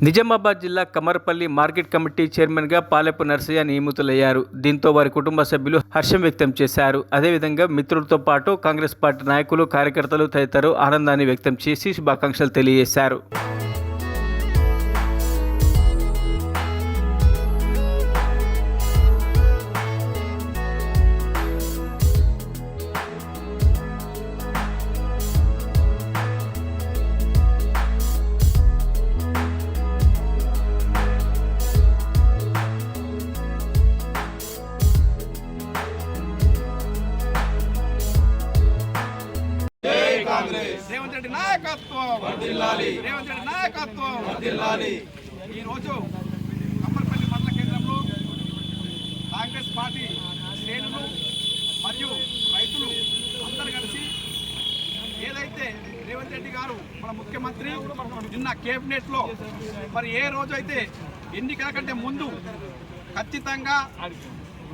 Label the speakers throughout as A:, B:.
A: నిజామాబాద్ జిల్లా Kamarpalli market committee చైర్మన్గా పాలెపు నర్సయ్య నియమితులయ్యారు. దీంతో వారి కుటుంబ సభ్యులు హర్షం వ్యక్తం చేశారు. అదేవిధంగా మిత్రులతో పాటు కాంగ్రెస్ పార్టీ నాయకులు, కార్యకర్తలు తదితరులు ఆనందాన్ని వ్యక్తం చేసి శుభాకాంక్షలు తెలియజేశారు.
B: రేవంత్ రెడ్డి నాయకత్వం వర్ధిల్లాలి. రేవంత్ రెడ్డి నాయకత్వం వర్ధిల్లాలి. ఈ రోజు కమ్మర్పల్లి మండల కేంద్రంలో కాంగ్రెస్ పార్టీ శ్రేణులు మరియు రైతులు అందరూ కలిసి ఏదైతే రేవంత్ రెడ్డి గారు మన ముఖ్యమంత్రి నిన్న కేబినెట్ లో మరి ఏ రోజైతే ఎన్నికల కంటే ముందు ఖచ్చితంగా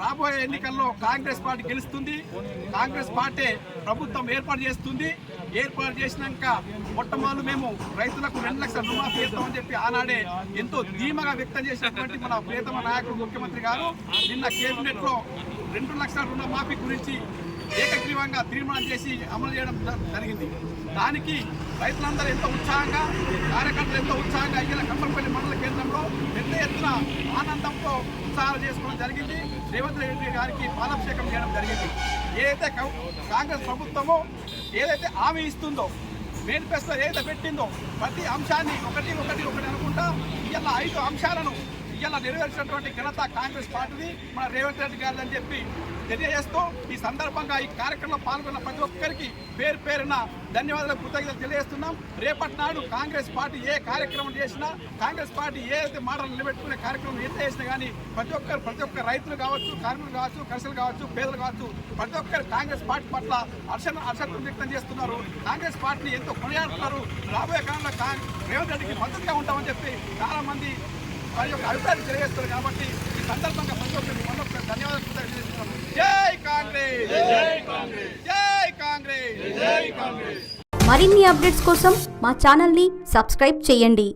B: రాబోయే ఎన్నికల్లో కాంగ్రెస్ పార్టీ గెలుస్తుంది, కాంగ్రెస్ పార్టీ ప్రభుత్వం ఏర్పాటు చేస్తుంది, ఏర్పాటు చేసినాక మొట్టమొదలు మేము రైతులకు 2 లక్షల రుణమాఫీ చేస్తామని చెప్పి ఆనాడే ఎంతో ధీమాగా వ్యక్తం చేసినటువంటి మన ప్రియతమ నాయకుడు ముఖ్యమంత్రి గారు నిన్న కేబినెట్ లో 2 లక్షల రుణమాఫీ గురించి ఏకగ్రీవంగా తీర్మానం చేసి అమలు చేయడం జరిగింది. దానికి రైతులందరూ ఎంతో ఉత్సాహంగా, కార్యకర్తలు ఎంతో ఉత్సాహంగా ఇలా కమ్మర్పల్లి మండల కేంద్రంలో పెద్ద ఎత్తున ఆనందంతో ఉత్సాహాలు చేసుకోవడం జరిగింది. రేవంత్ రెడ్డి గారికి పాలాభిషేకం చేయడం జరిగింది. ఏదైతే కాంగ్రెస్ ప్రభుత్వమో ఏదైతే హామీ ఇస్తుందో, మేనిఫెస్టో ఏదైతే పెట్టిందో ప్రతి అంశాన్ని ఒకటి అనుకుంటా ఇలా 5 అంశాలను ఇలా నెరవేర్చినటువంటి ఘనత కాంగ్రెస్ పార్టీది, మన రేవంత్ రెడ్డి గారు అని చెప్పి తెలియజేస్తూ ఈ సందర్భంగా ఈ కార్యక్రమంలో పాల్గొన్న ప్రతి ఒక్కరికి పేరు పేరున ధన్యవాదాలు, కృతజ్ఞతలు తెలియజేస్తున్నాం. రేపటి నాడు కాంగ్రెస్ పార్టీ ఏ కార్యక్రమం చేసినా, కాంగ్రెస్ పార్టీ ఏదైతే మాటలు నిలబెట్టుకునే కార్యక్రమం ఎంత చేసినా కానీ ప్రతి ఒక్క రైతులు కావచ్చు, కార్మికులు కావచ్చు, కర్షకులు కావచ్చు, పేదలు కావచ్చు, ప్రతి ఒక్కరు కాంగ్రెస్ పార్టీ పట్ల హర్షం వ్యక్తం చేస్తున్నారు. కాంగ్రెస్ పార్టీని ఎంతో కొనియాడుతున్నారు. రాబోయే కాలంలో రేవంత్ రెడ్డికి మద్దతుగా ఉంటామని చెప్పి చాలా మంది వారి యొక్క అభిప్రాయాలు తెలియజేస్తారు. కాబట్టి ఈ సందర్భంగా ప్రతి ఒక్కరికి ధన్యవాదాలు తెలియజేస్తున్నాను. జై కాంగ్రెస్, జై కాంగ్రెస్, జై కాంగ్రెస్, జై కాంగ్రెస్.
C: మరిన్ని అప్డేట్స్ కోసం మా ఛానల్ని సబ్స్క్రైబ్ చేయండి.